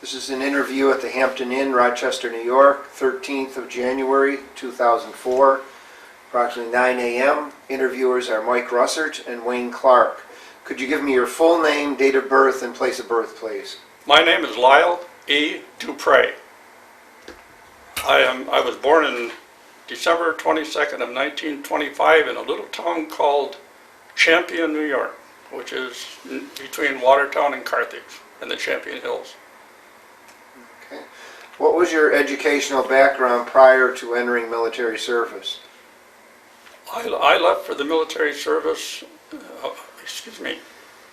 This is an interview at the Hampton Inn, Rochester, New York, 13th of January, 2004, approximately 9 a.m. Interviewers are Mike Russert and Wayne Clark. Could you give me your full name, date of birth, and place of birth, please? My name is Lyle E. Dupra. I was born in December 22nd of 1925 in a little town called Champion, New York, which is between Watertown and Carthage in the Champion Hills. Okay. What was your educational background prior to entering military service? I left for the military service,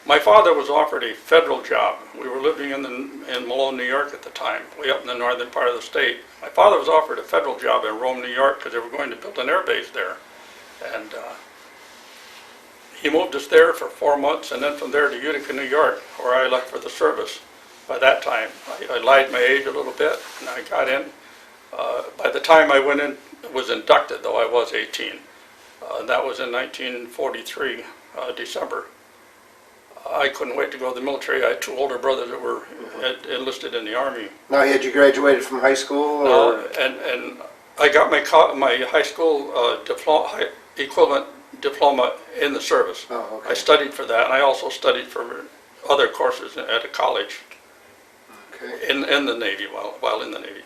my father was offered a federal job. We were living in Malone, New York at the time, way up in the northern part of the state. My father was offered a federal job in Rome, New York, because they were going to build an air base there. And he moved us there for 4 months, and then from there to Utica, New York, where I left for the service. By that time, I lied my age a little bit, and I got in. By the time I went in, was inducted, though I was 18. That was in 1943, December. I couldn't wait to go to the military. I had two older brothers that were enlisted in the Army. Now, had you graduated from high school? Or? And I got my high school equivalent diploma in the service. Oh, okay. I studied for that, and I also studied for other courses at a college. Okay. In the Navy, while in the Navy.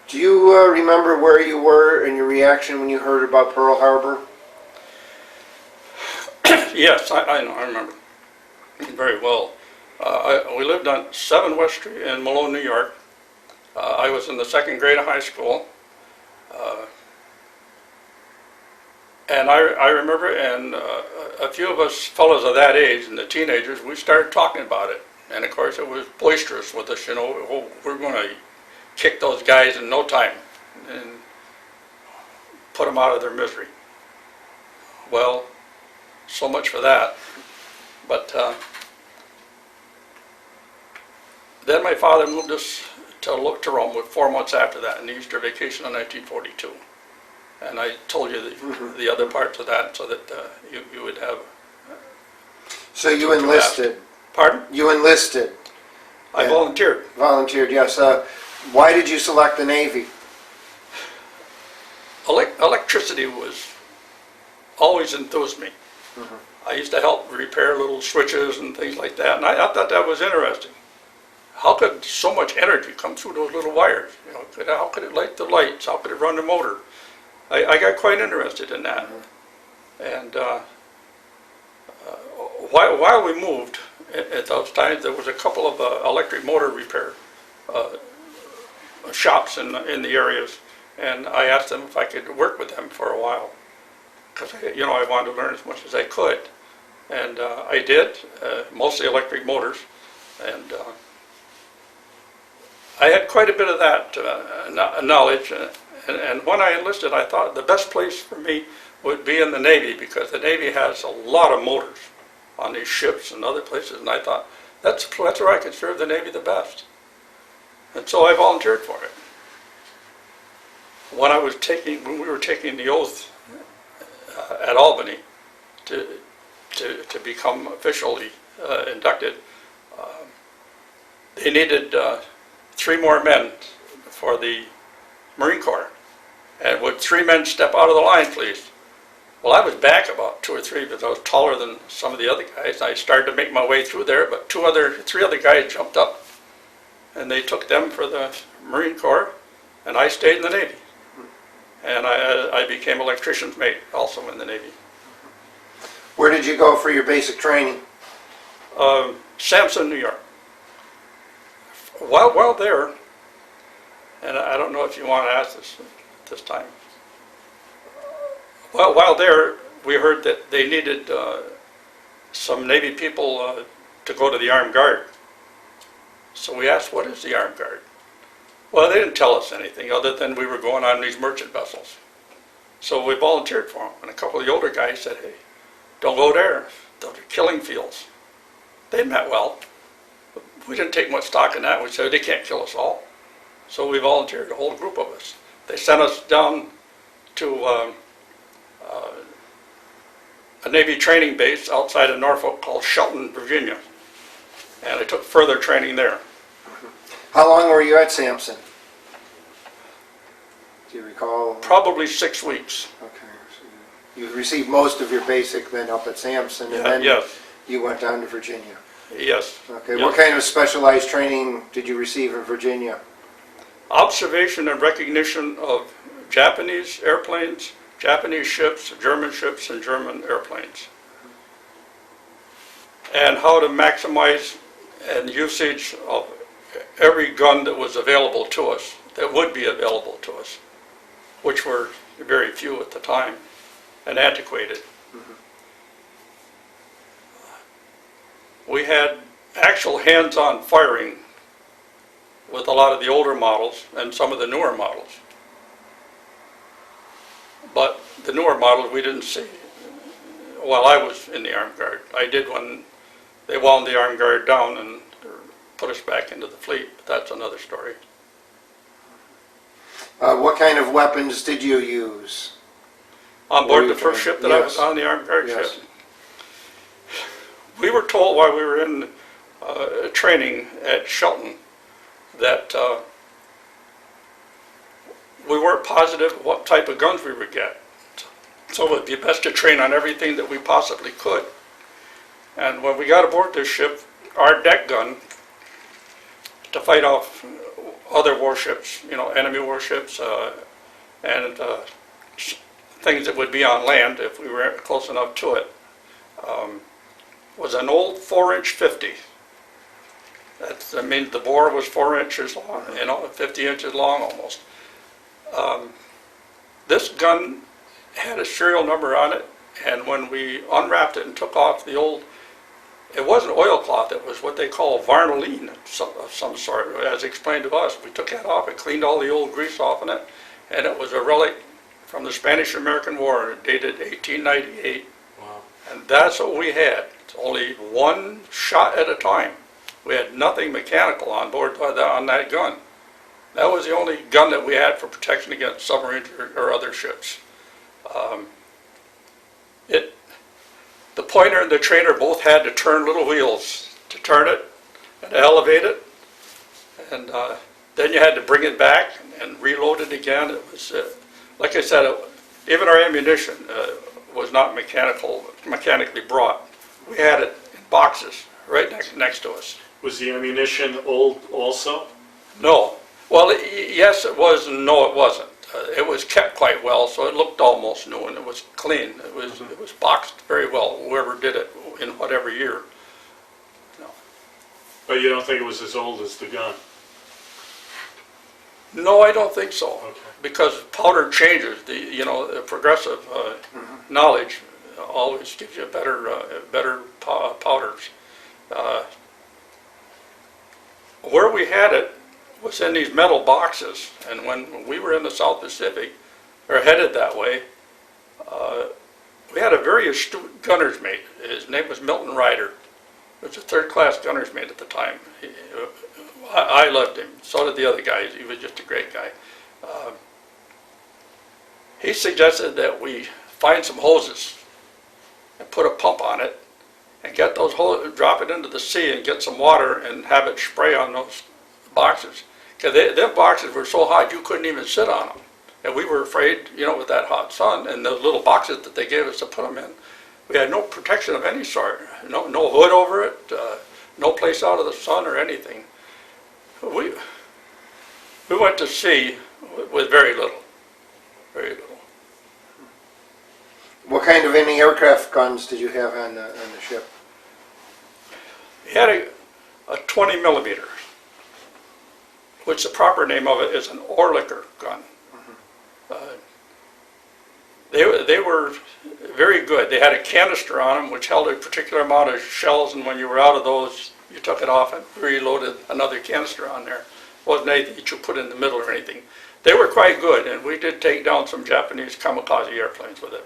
Do you remember where you were and your reaction when you heard about Pearl Harbor? Yes, I know, I remember very well. We lived on 7 West Street in Malone, New York. I was in the 2nd grade of high school. And I remember, and a few of us fellows of that age, and the teenagers, we started talking about it. And of course it was boisterous with us, you know, oh, we're going to kick those guys in no time and put them out of their misery. Well, so much for that. But then my father moved us to Rome with 4 months after that in the Easter vacation of 1942. And I told you the other parts of that so that you would have. So you enlisted? Pardon? You enlisted? I volunteered. Volunteered, yes. Why did you select the Navy? Electricity was always enthused me. I used to help repair little switches and things like that, and I thought that was interesting. How could so much energy come through those little wires? You know, how could it light the lights? How could it run the motor? I got quite interested in that. And while we moved, at those times, there was a couple of electric motor repair shops in the areas, and I asked them if I could work with them for a while, because I wanted to learn as much as I could, and I did, mostly electric motors, and I had quite a bit of that knowledge, and when I enlisted, I thought the best place for me would be in the Navy, because the Navy has a lot of motors on these ships and other places, and I thought that's where I could serve the Navy the best. And so I volunteered for it. When we were taking the oath at Albany to become officially inducted, they needed 3 more men for the Marine Corps. And would 3 men step out of the line, please? Well, I was back about 2 or 3 because I was taller than some of the other guys. I started to make my way through there, but 3 other guys jumped up, and they took them for the Marine Corps, and I stayed in the Navy. And I became electrician's mate also in the Navy. Where did you go for your basic training? Sampson, New York. While there, and I don't know if you want to ask this time. Well, while there, we heard that they needed some Navy people to go to the Armed Grd. So we asked, what is the Armed Grd? Well, they didn't tell us anything other than we were going on these merchant vessels. So we volunteered for them, and a couple of the older guys said, hey, don't go there. Those are killing fields. They meant well. We didn't take much stock in that. We said, they can't kill us all. So we volunteered, a whole group of us. They sent us down to a Navy training base outside of Norfolk called Shelton, Virginia. And I took further training there. How long were you at Sampson? Do you recall? Probably 6 weeks. Okay. So you received most of your basic then up at Sampson, and then Yes, you went down to Virginia. yes. Okay. Yes. What kind of specialized training did you receive in Virginia? Observation and recognition of Japanese airplanes, Japanese ships, and German airplanes. And how to maximize and usage of every gun that was available to us, that would be available to us, which were very few at the time and antiquated. We had actual hands-on firing with a lot of the older models and some of the newer models. But the newer models we didn't see while I was in the Armed Guard. I did when they wound the Armed Guard down and put us back into the fleet, but that's another story. What kind of weapons did you use? On board the first ship that I was Yes. on, the Armed Guard Yes. ship, we were told while we were in training at Shelton that we weren't positive what type of guns we would get. So it would be best to train on everything that we possibly could. And when we got aboard this ship, our deck gun to fight off other warships, enemy warships, and things that would be on land if we were close enough to it, was an old 4-inch 50. That means the bore was 4 inches long, 50 inches long almost. This gun had a serial number on it, and when we unwrapped it and took off the old, it wasn't oilcloth, it was what they call varnaline of some sort, as explained to us. We took that off and cleaned all the old grease off in it, and it was a relic from the Spanish-American War, dated 1898. Wow. And that's what we had. It's only one shot at a time. We had nothing mechanical on board on that gun. That was the only gun that we had for protection against submarines or other ships. The pointer and the trainer both had to turn little wheels to turn it and to elevate it, and then you had to bring it back and reload it again. It was, like I said, even our ammunition was not mechanically brought. We had it in boxes right next to us. Was the ammunition old also? No. Well, yes it was, and no it wasn't. It was kept quite well, so it looked almost new, and it was clean. It was boxed very well, whoever did it in whatever year. No, But you don't think it was as old as the gun? no, I don't think so. Okay. Because powder changes. The progressive knowledge always gives you better powders. Where we had it was in these metal boxes, and when we were in the South Pacific, or headed that way, we had a very astute gunner's mate. His name was Milton Ryder. He was a third-class gunner's mate at the time. I loved him. So did the other guys. He was just a great guy. He suggested that we find some hoses and put a pump on it and get those hoses, drop it into the sea and get some water and have it spray on those boxes. Because them boxes were so hot you couldn't even sit on them. And we were afraid, with that hot sun and those little boxes that they gave us to put them in. We had no protection of any sort, no hood over it, no place out of the sun or anything. We went to sea with very little, very little. What kind of anti-aircraft guns did you have on the ship? We had a 20 millimeter, which the proper name of it is an Oerlikon gun. They were very good. They had a canister on them which held a particular amount of shells, and when you were out of those, you took it off and reloaded another canister on there. It wasn't anything that you put in the middle or anything. They were quite good, and we did take down some Japanese kamikaze airplanes with it.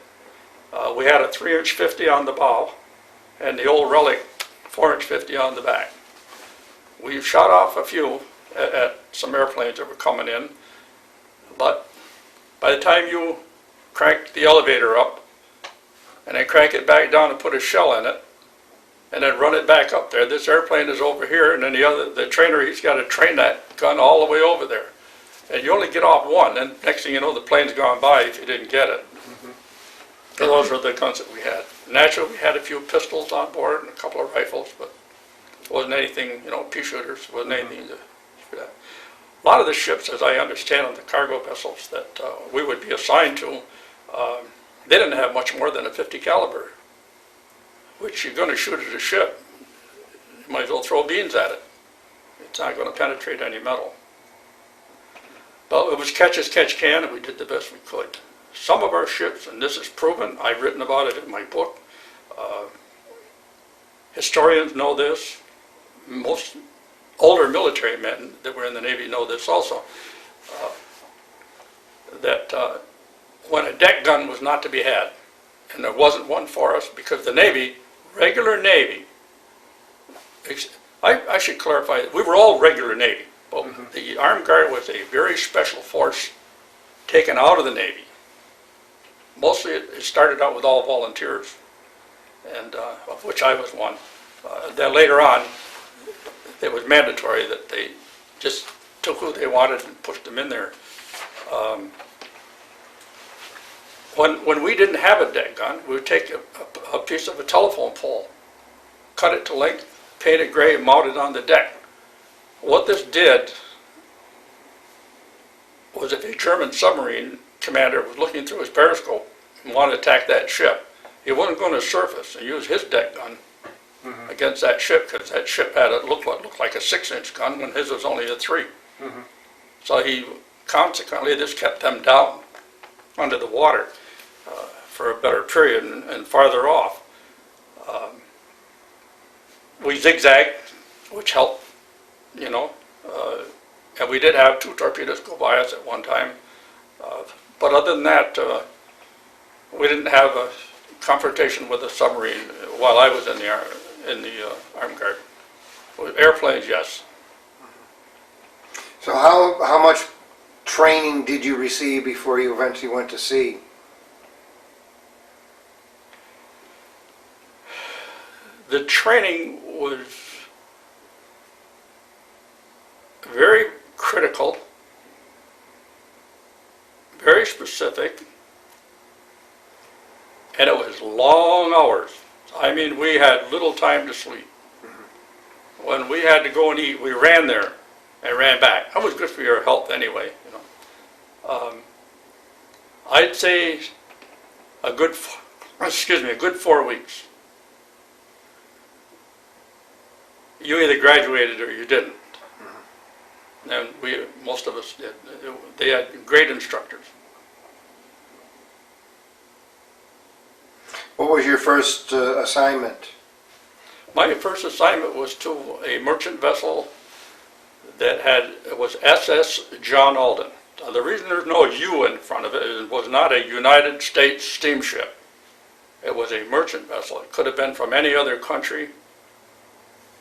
We had a 3-inch 50 on the bow, and the old relic 4-inch 50 on the back. We shot off a few at some airplanes that were coming in, but by the time you crank the elevator up and then crank it back down and put a shell in it, and then run it back up there. This airplane is over here, and then the trainer, he's got to train that gun all the way over there. And you only get off one, and next thing you know, the plane's gone by if you didn't get it. So those were the guns that we had. Naturally, we had a few pistols on board and a couple of rifles, but it wasn't anything, pea shooters, it wasn't anything to shoot at. A lot of the ships, as I understand them, the cargo vessels that we would be assigned to, they didn't have much more than a 50 caliber, which you're going to shoot at a ship, you might as well throw beans at it. It's not going to penetrate any metal. But it was catch as catch can, and we did the best we could. Some of our ships, and this is proven, I've written about it in my book, historians know this, most older military men that were in the Navy know this also, that when a deck gun was not to be had, and there wasn't one for us, because the Navy, regular Navy, I should clarify, we were all regular Navy, but the Armed Guard was a very special force taken out of the Navy. Mostly it started out with all volunteers, and of which I was one. Then later on, it was mandatory that they just took who they wanted and pushed them in there. When we didn't have a deck gun, we would take a piece of a telephone pole, cut it to length, paint it gray, and mount it on the deck. What this did was if a German submarine commander was looking through his periscope and wanted to attack that ship, he wasn't going to surface and use his deck gun against that ship, because that ship had looked like a 6-inch gun when his was only a 3. So he consequently this kept them down under the water for a better period and farther off. We zigzagged, which helped, and we did have 2 torpedoes go by us at one time. But other than that, we didn't have a confrontation with a submarine while I was in the Armed Guard. With airplanes, yes. So how much training did you receive before you eventually went to sea? The training was very critical, very specific, and it was long hours. I mean, we had little time to sleep. When we had to go and eat, we ran there and ran back. That was good for your health anyway, I'd say a good 4 weeks. You either graduated or you didn't. And most of us did. They had great instructors. What was your first assignment? My first assignment was to a merchant vessel that was SS John Alden. Now, the reason there's no U in front of it is it was not a United States steamship. It was a merchant vessel. It could have been from any other country,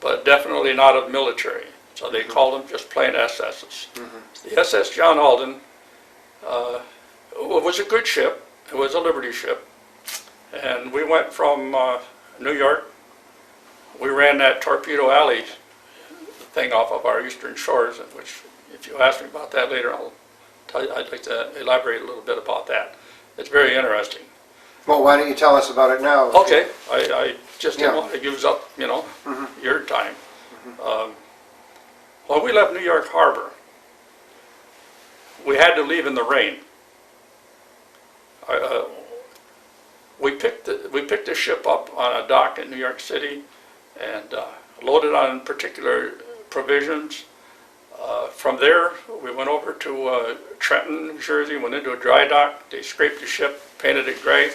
but definitely not of military. So they called them just plain SS's. The SS John Alden was a good ship. It was a Liberty ship. And we went from New York. We ran that Torpedo Alley thing off of our eastern shores, which, if you ask me about that later, I'd like to elaborate a little bit about that. It's very interesting. Well, why don't you tell us about it now? Okay, I just didn't want to use up, your time. When we left New York Harbor, we had to leave in the rain. We picked the ship up on a dock in New York City and loaded on particular provisions. From there, we went over to Trenton, New Jersey, went into a dry dock. They scraped the ship, painted it gray.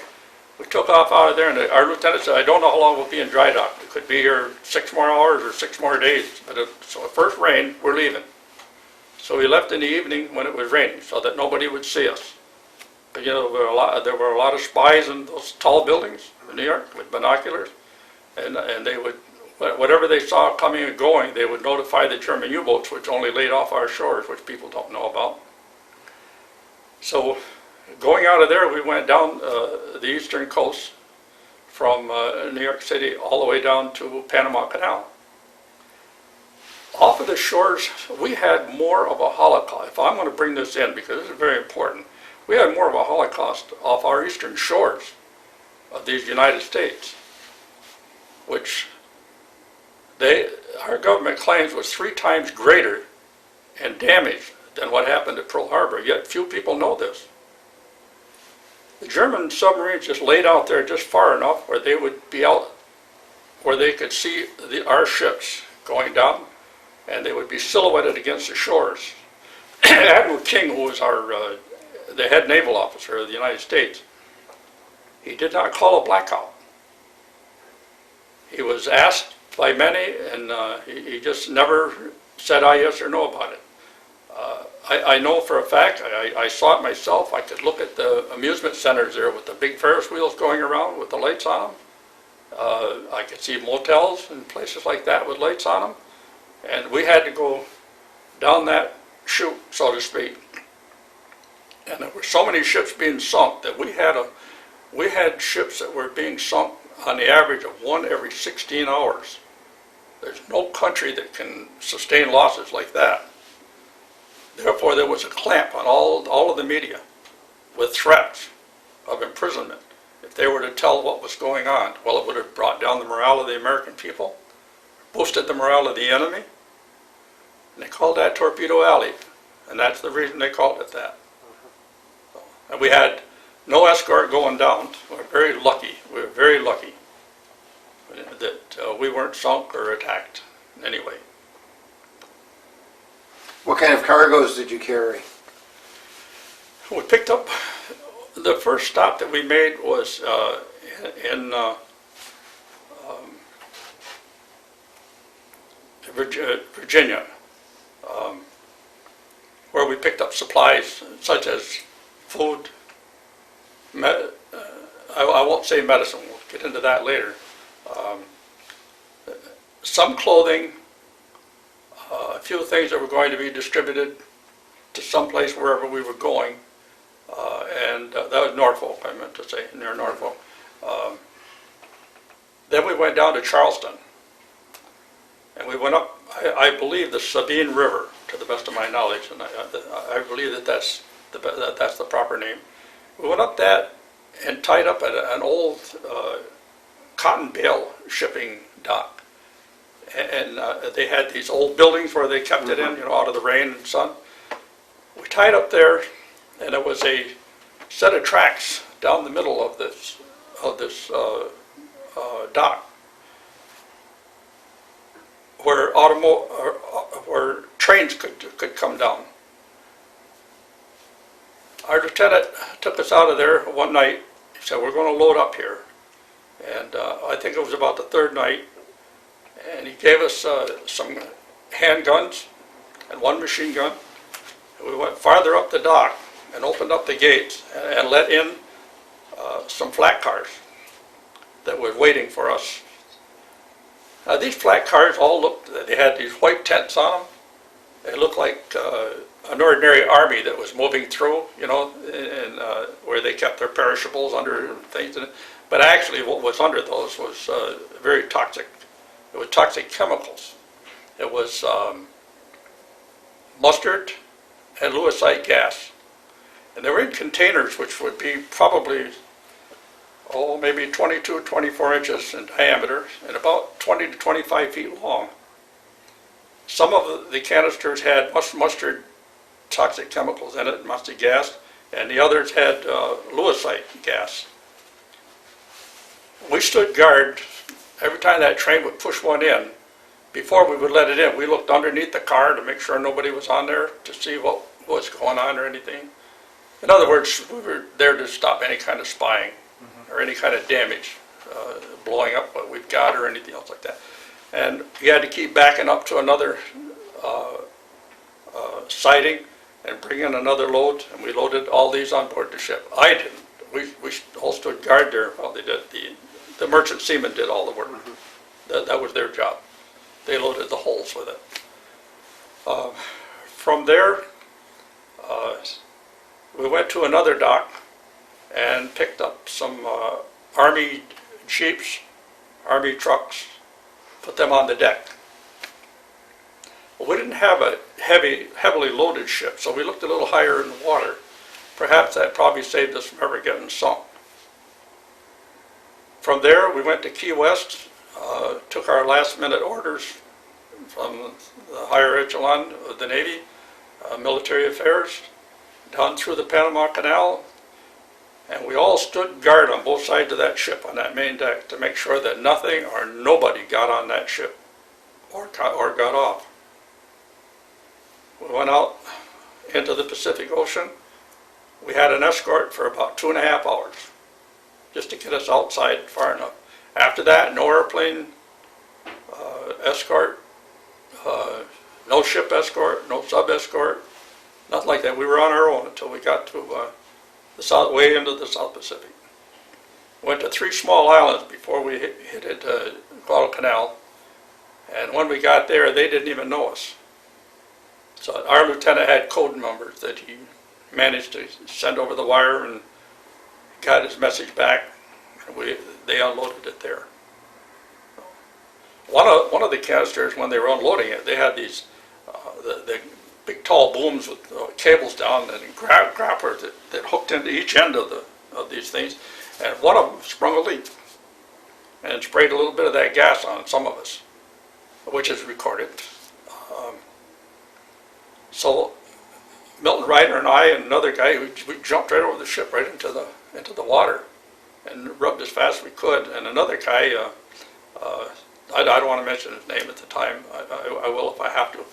We took off out of there, and our lieutenant said, I don't know how long we'll be in dry dock. We could be here 6 more hours or 6 more days. So at first rain, we're leaving. So we left in the evening when it was raining so that nobody would see us. But there were a lot of spies in those tall buildings in New York with binoculars, and they would, whatever they saw coming and going, they would notify the German U-boats, which only laid off our shores, which people don't know about. So going out of there, we went down the eastern coast from New York City all the way down to Panama Canal. Off of the shores, we had more of a Holocaust. If I'm going to bring this in, because this is very important, we had more of a Holocaust off our eastern shores of these United States, which our government claims was 3 times greater in damage than what happened at Pearl Harbor, yet few people know this. The German submarines just laid out there just far enough where they would be out, where they could see our ships going down, and they would be silhouetted against the shores. Admiral King, who was the head naval officer of the United States, he did not call a blackout. He was asked by many, and he just never said yes or no about it. I know for a fact, I saw it myself. I could look at the amusement centers there with the big Ferris wheels going around with the lights on them. I could see motels and places like that with lights on them. And we had to go down that chute, so to speak. And there were so many ships being sunk that we had ships that were being sunk on the average of 1 every 16 hours. There's no country that can sustain losses like that. Therefore, there was a clamp on all of the media with threats of imprisonment if they were to tell what was going on. Well, it would have brought down the morale of the American people, boosted the morale of the enemy, and they called that Torpedo Alley, and that's the reason they called it that. And we had no escort going down. We were very lucky. We were very lucky that we weren't sunk or attacked in any way. What kind of cargoes did you carry? We picked up, the first stop that we made was in Virginia, where we picked up supplies such as food, I won't say medicine, we'll get into that later, some clothing, a few things that were going to be distributed to someplace wherever we were going, and that was Norfolk, I meant to say, near Norfolk. Then we went down to Charleston, and we went up, I believe, the Sabine River, to the best of my knowledge, and I believe that that's the proper name. We went up that and tied up at an old cotton bale shipping dock. And they had these old buildings where they kept it in, out of the rain and sun. We tied up there, and there was a set of tracks down the middle of this dock where trains could come down. Our lieutenant took us out of there one night. He said, "We're going to load up here." And I think it was about the 3rd night. And he gave us some handguns and 1 machine gun. And we went farther up the dock and opened up the gates and let in some flat cars that were waiting for us. These flat cars all they had these white tents on them. They looked like an ordinary army that was moving through, and where they kept their perishables under things. But actually what was under those was very toxic. It was toxic chemicals. It was mustard and lewisite gas. And they were in containers which would be probably, maybe 22, 24 inches in diameter and about 20 to 25 feet long. Some of the canisters had mustard toxic chemicals in it, mustard gas, and the others had lewisite gas. We stood guard every time that train would push one in. Before we would let it in, we looked underneath the car to make sure nobody was on there to see what was going on or anything. In other words, we were there to stop any kind of spying or any kind of damage, blowing up what we've got or anything else like that. And you had to keep backing up to another siding and bring in another load, and we loaded all these on board the ship. I didn't. We all stood guard there while they did. The merchant seamen did all the work. That was their job. They loaded the holes with it. From there, we went to another dock and picked up some Army Jeeps, Army trucks, put them on the deck. Well, we didn't have a heavily loaded ship, so we looked a little higher in the water. Perhaps that probably saved us from ever getting sunk. From there, we went to Key West, took our last minute orders from the higher echelon of the Navy, military affairs, down through the Panama Canal, and we all stood guard on both sides of that ship on that main deck to make sure that nothing or nobody got on that ship or got off. We went out into the Pacific Ocean. We had an escort for about 2.5 hours just to get us outside far enough. After that, no airplane escort, no ship escort, no sub escort, nothing like that. We were on our own until we got to way into the South Pacific. Went to 3 small islands before we hit Guadalcanal, and when we got there, they didn't even know us. So our lieutenant had code numbers that he managed to send over the wire and got his message back, and they unloaded it there. One of the canisters, when they were unloading it, they had these the big tall booms with cables down and grappers that hooked into each end of these things, and one of them sprung a leak and sprayed a little bit of that gas on some of us, which is recorded. So Milton Ryder and I and another guy, we jumped right over the ship right into the water and rubbed as fast as we could. And another guy, I don't want to mention his name at the time. I will if I have to.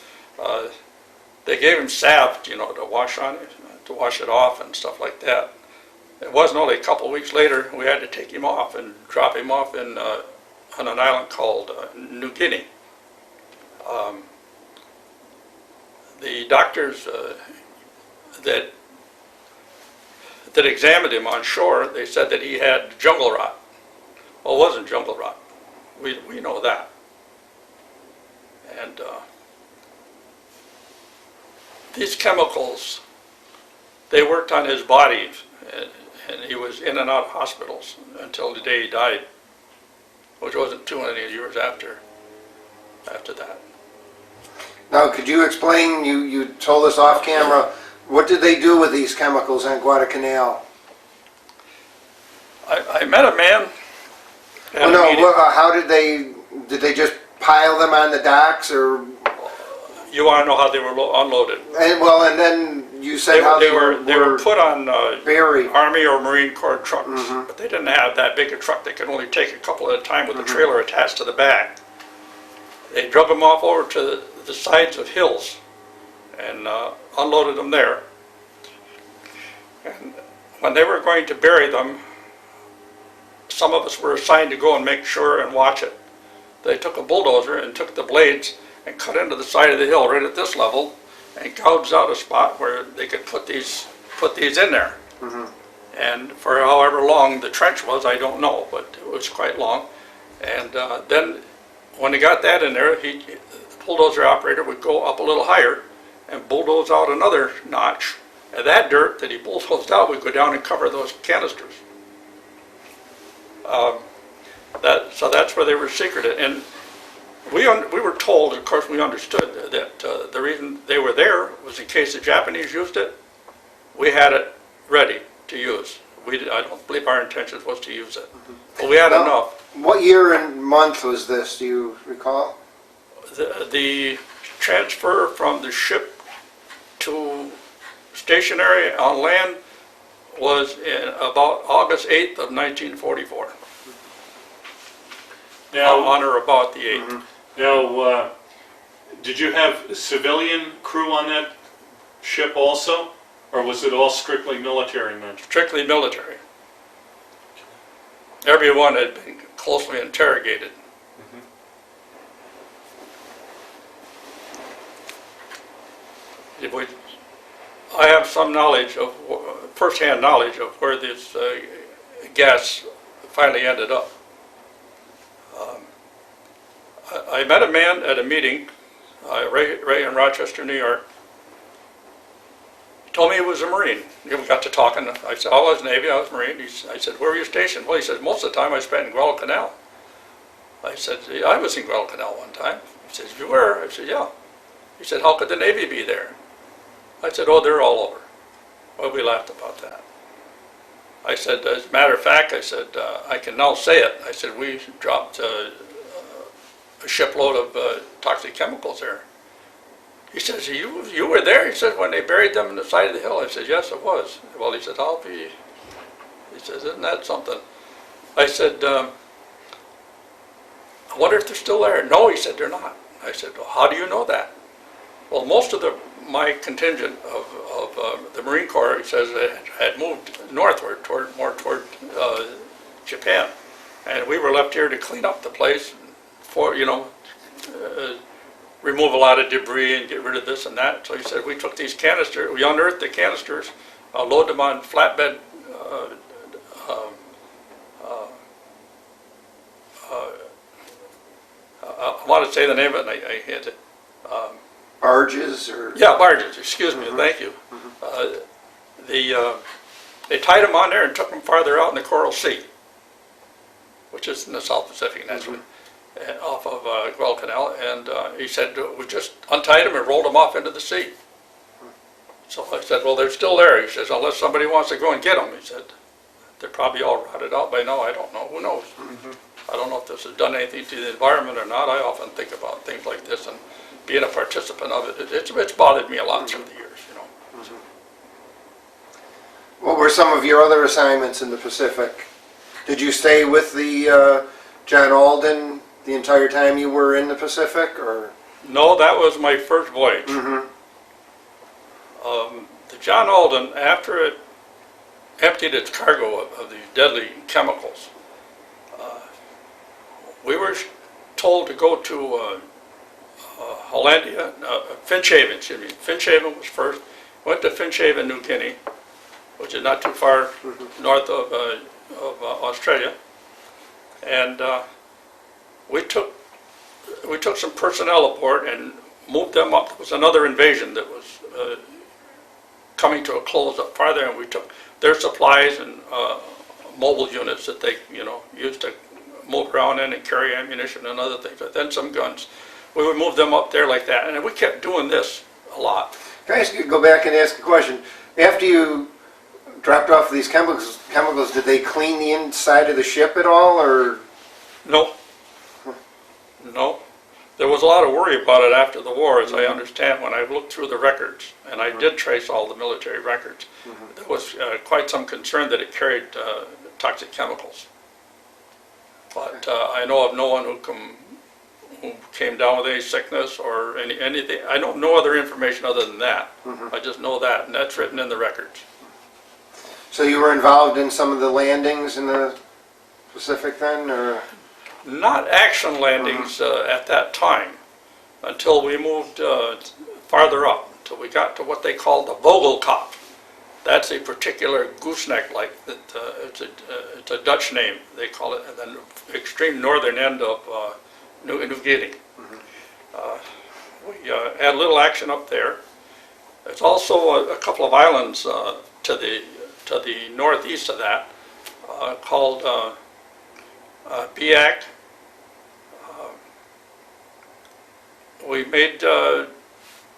They gave him salve, to wash on it, to wash it off and stuff like that. It wasn't only a couple of weeks later we had to take him off and drop him off on an island called New Guinea. The doctors that examined him on shore, they said that he had jungle rot. Well, it wasn't jungle rot. We know that. And these chemicals, they worked on his body, and he was in and out of hospitals until the day he died, which wasn't too many years after that. Now, could you explain, you told us off camera, what did they do with these chemicals on Guadalcanal? I met a man at a no, meeting. how did they just pile them on the docks, or? You want to know how they were unloaded? And then you said how they were put on buried. Army or Marine Corps trucks, Mm-hmm. but they didn't have that big a truck. They could only take a couple at a time with a trailer attached to the back. They drug them off over to the sides of hills and unloaded them there. And when they were going to bury them, some of us were assigned to go and make sure and watch it. They took a bulldozer and took the blades and cut into the side of the hill right at this level and gouged out a spot where they could put these in there. Mm-hmm. And for however long the trench was, I don't know, but it was quite long. And then when they got that in there, the bulldozer operator would go up a little higher and bulldoze out another notch, and that dirt that he bulldozed out would go down and cover those canisters. So that's where they were secreted. And we were told, of course we understood, that the reason they were there was in case the Japanese used it, we had it ready to use. I don't believe our intention was to use it, but we had enough. What year and month was this, do you recall? The transfer from the ship to stationary on land was in about August 8th of 1944. Now, On or about the 8th. Now, did you have a civilian crew on that ship also? Or was it all strictly military men? Strictly military. Everyone had been closely interrogated. I have some knowledge of, first-hand knowledge of where this gas finally ended up. I met a man at a meeting right in Rochester, New York. told me he was a Marine. We got to talking. I said, oh, I was Navy, I was Marine. I said, where were you stationed? Well, he said, most of the time I spent in Guadalcanal. I said, yeah, I was in Guadalcanal one time. He says, you were? I said, yeah. He said, how could the Navy be there? I said, oh, they're all over. Well, we laughed about that. I said, as a matter of fact, I said, I can now say it. I said, we dropped a shipload of toxic chemicals there. He says, you were there? He said, when they buried them in the side of the hill. I said, yes, it was. Well, he said, he says, isn't that something? I said, I wonder if they're still there. No, he said, they're not. I said, well, how do you know that? Well, most of my contingent of the Marine Corps, he says, had moved northward, more toward Japan. And we were left here to clean up the place for, remove a lot of debris and get rid of this and that. So he said, we took these canisters, we unearthed the canisters, load them on flatbed I want to say the name of it, and I hit it. Barges or? Yeah, barges, excuse me, thank you. They tied them on there and took them farther out in the Coral Sea, which is in the South Pacific, naturally, off of Guadalcanal. And he said, we just untied them and rolled them off into the sea. So I said, well, they're still there. He says, unless somebody wants to go and get them. He said, they're probably all rotted out by now. I don't know. Who knows? I don't know if this has done anything to the environment or not. I often think about things like this, and being a participant of it, it's bothered me a lot through the years, What were some of your other assignments in the Pacific? Did you stay with the John Alden the entire time you were in the Pacific, or? No, that was my first voyage. The John Alden, after it emptied its cargo of these deadly chemicals, we were told to go to Hollandia, Finchhaven, excuse me. Finchhaven was first. Went to Finchhaven, New Guinea, which is not too far north of Australia, and we took some personnel aboard and moved them up. There was another invasion that was coming to a close up farther, and we took their supplies and mobile units that they used to move around in and carry ammunition and other things, but then some guns. We would move them up there like that, and we kept doing this a lot. Can I go back and ask a question? After you dropped off these chemicals, did they clean the inside of the ship at all, or? No. No. There was a lot of worry about it after the war, as I understand, when I looked through the records, and I did trace all the military records. There was quite some concern that it carried toxic chemicals. But I know of no one who came down with any sickness or anything. I know no other information other than that. I just know that, and that's written in the records. So you were involved in some of the landings in the Pacific then, or? Not action landings at that time, until we moved farther up, until we got to what they call the Vogelkop. That's a particular gooseneck, like that. It's a Dutch name, they call it, at the extreme northern end of New Guinea. We had a little action up there. There's also a couple of islands to the northeast of that called Biak.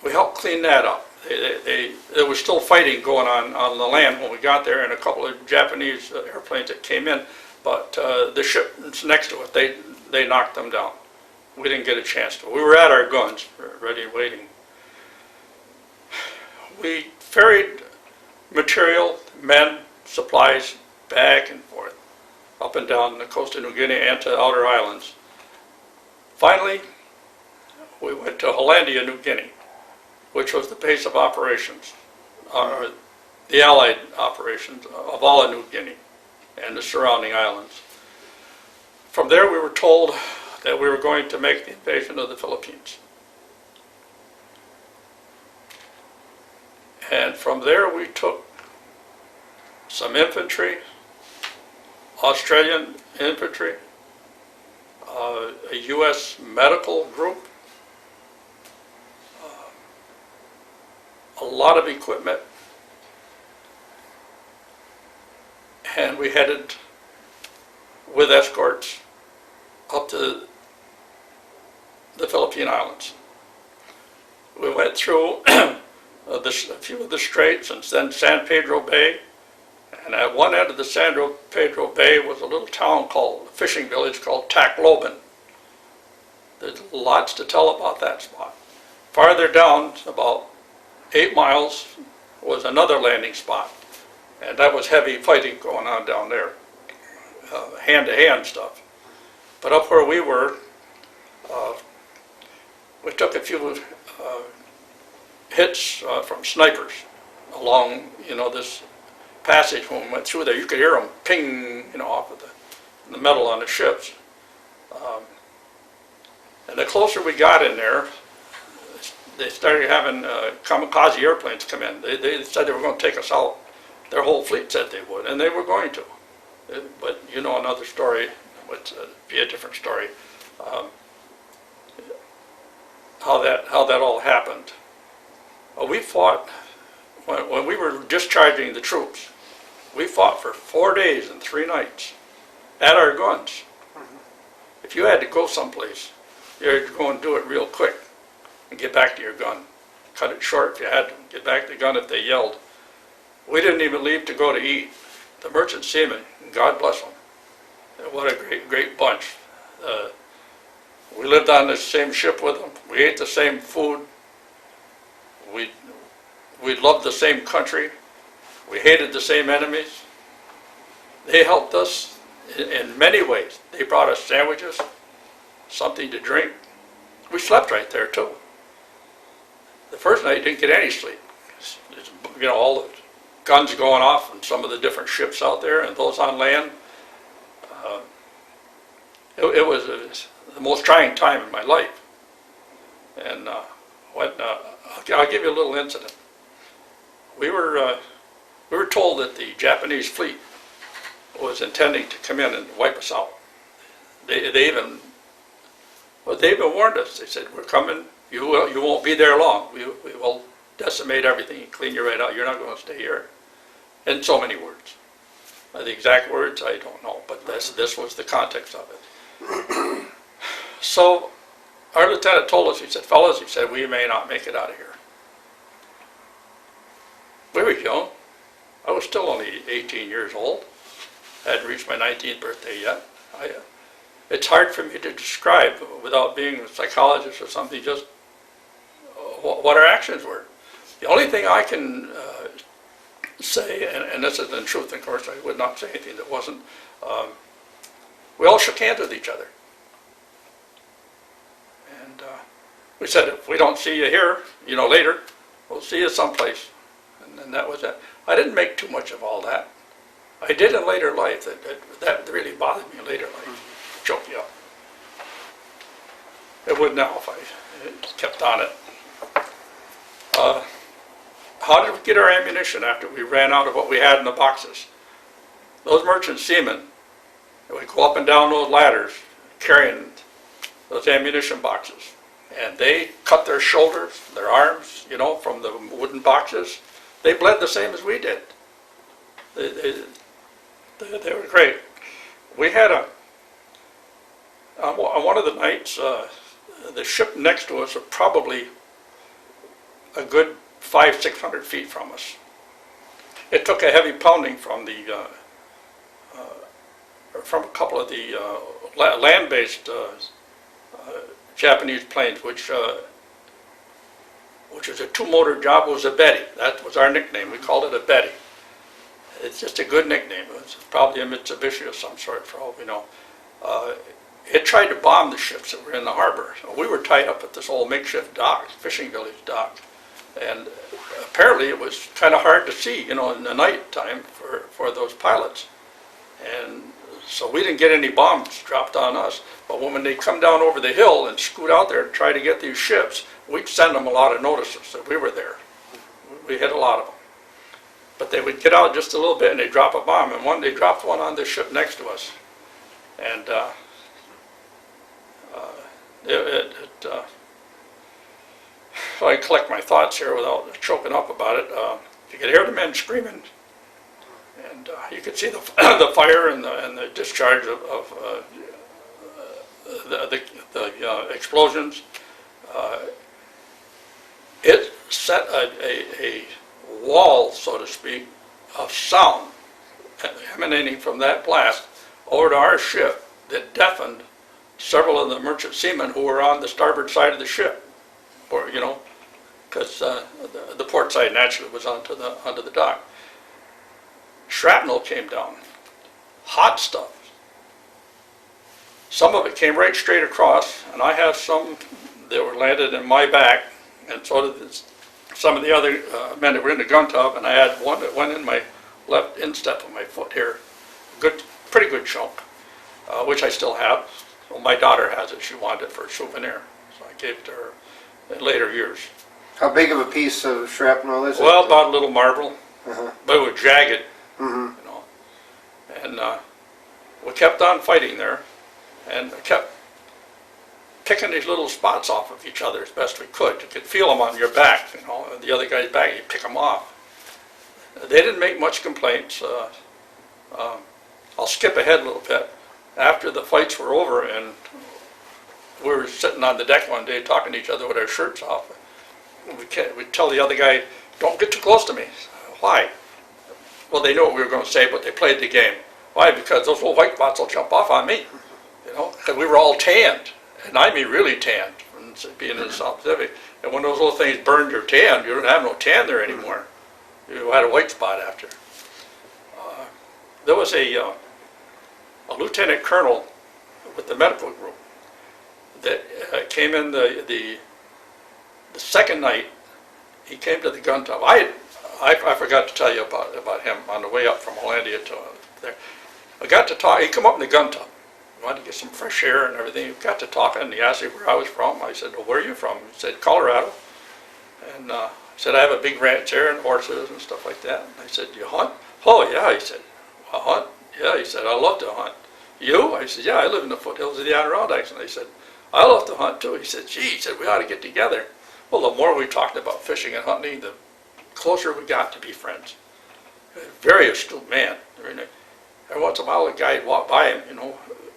We helped clean that up. There was still fighting going on the land when we got there, and a couple of Japanese airplanes that came in, but the ship next to it, they knocked them down. We didn't get a chance to. We were at our guns, ready and waiting. We ferried material, men, supplies, back and forth, up and down the coast of New Guinea and to outer islands. Finally, we went to Hollandia, New Guinea, which was the base of operations, the Allied operations of all of New Guinea and the surrounding islands. From there, we were told that we were going to make the invasion of the Philippines. And from there, we took some infantry, Australian infantry, a U.S. medical group, a lot of equipment, and we headed with escorts up to the Philippine Islands. We went through a few of the straits and then San Pedro Bay. And at one end of the San Pedro Bay was a little town called, a fishing village called Tacloban. There's lots to tell about that spot. Farther down, about 8 miles, was another landing spot. And that was heavy fighting going on down there, hand-to-hand stuff. But up where we were, we took a few hits from snipers along, this passage. When we went through there, you could hear them ping, off of the metal on the ships. And the closer we got in there, they started having kamikaze airplanes come in. They said they were going to take us out. Their whole fleet said they would, and they were going to. But another story, would be a different story. How that all happened. We fought when we were discharging the troops. We fought for 4 days and 3 nights at our guns. If you had to go someplace, you had to go and do it real quick and get back to your gun. Cut it short if you had to. Get back to the gun if they yelled. We didn't even leave to go to eat. The merchant seamen, God bless them. What a great bunch. We lived on the same ship with them. We ate the same food. We loved the same country. We hated the same enemies. They helped us in many ways. They brought us sandwiches, something to drink. We slept right there too. The first night didn't get any sleep. All the guns going off on some of the different ships out there and those on land. It was the most trying time in my life. And I'll give you a little incident. We were told that the Japanese fleet was intending to come in and wipe us out. They even warned us. They said, "We're coming. You won't be there long. We will decimate everything and clean you right out. You're not going to stay here." In so many words. The exact words I don't know, but this was the context of it. So our lieutenant told us, he said, "Fellas," he said, "we may not make it out of here." We were young. I was still only 18 years old. I hadn't reached my 19th birthday yet. It's hard for me to describe without being a psychologist or something, just what our actions were. The only thing I can say, and this is in truth, of course, I would not say anything that wasn't, we all shook hands with each other. And we said, if we don't see you here, later, we'll see you someplace. And that was it. I didn't make too much of all that. I did in later life. That really bothered me in later life. Choke you up. It would now if I kept on it. How did we get our ammunition after we ran out of what we had in the boxes? Those merchant seamen, they would go up and down those ladders carrying those ammunition boxes. And they cut their shoulders, their arms, from the wooden boxes. They bled the same as we did. They were great. We had on one of the nights, the ship next to us was probably a good 500-600 feet from us. It took a heavy pounding from a couple of the land-based Japanese planes, which was a 2-motor job. It was a Betty. That was our nickname. We called it a Betty. It's just a good nickname. It was probably a Mitsubishi of some sort, for all we know. It tried to bomb the ships that were in the harbor. So we were tied up at this old makeshift dock, fishing village dock. And apparently it was kind of hard to see, in the night time for those pilots. And so we didn't get any bombs dropped on us. But when they come down over the hill and scoot out there to try to get these ships, we'd send them a lot of notices that we were there. We hit a lot of them. But they would get out just a little bit and they'd drop a bomb. And they dropped one on the ship next to us. And so I collect my thoughts here without choking up about it. You could hear the men screaming. And and you could see the the fire and the discharge of the explosions. It set a wall, so to speak, of sound emanating from that blast over to our ship that deafened several of the merchant seamen who were on the starboard side of the ship, or because the port side naturally was onto the dock. Shrapnel came down, hot stuff. Some of it came right straight across, and I have some that were landed in my back, and so did some of the other men that were in the gun tub, and I had one that went in my left instep of my foot here. Pretty good chunk, which I still have. Well, my daughter has it. She wanted it for a souvenir, so I gave it to her in later years. How big of a piece of shrapnel is it? Well, about a little marble, but it was jagged, Mm-hmm. And we kept on fighting there, and kept picking these little spots off of each other as best we could. You could feel them on your back, and the other guy's back, you pick them off. They didn't make much complaints. I'll skip ahead a little bit. After the fights were over and we were sitting on the deck one day talking to each other with our shirts off, we'd tell the other guy, "Don't get too close to me." Why? Well, they knew what we were going to say, but they played the game. Why? Because those little white spots will jump off on me. Because we were all tanned, and I mean really tanned from being in the South Pacific. And when those little things burned your tan, you don't have no tan there anymore. You had a white spot after. There was a lieutenant colonel with the medical group that came in the second night. He came to the gun tub. I forgot to tell you about him on the way up from Hollandia to there. I got to talk. He come up in the gun tub. He wanted to get some fresh air and everything. We got to talking, and he asked me where I was from. I said, "Well, where are you from?" He said, "Colorado." And I said, "I have a big ranch there and horses and stuff like that." And I said, "You hunt?" "Oh, yeah." He said, "I hunt?" "Yeah." He said, "I love to hunt." "You?" I said, "Yeah, I live in the foothills of the Adirondacks." And I said, "I love to hunt too." He said, "Gee," he said, "we ought to get together." Well, the more we talked about fishing and hunting, the closer we got to be friends. Very astute man. Every once in a while, a guy would walk by him,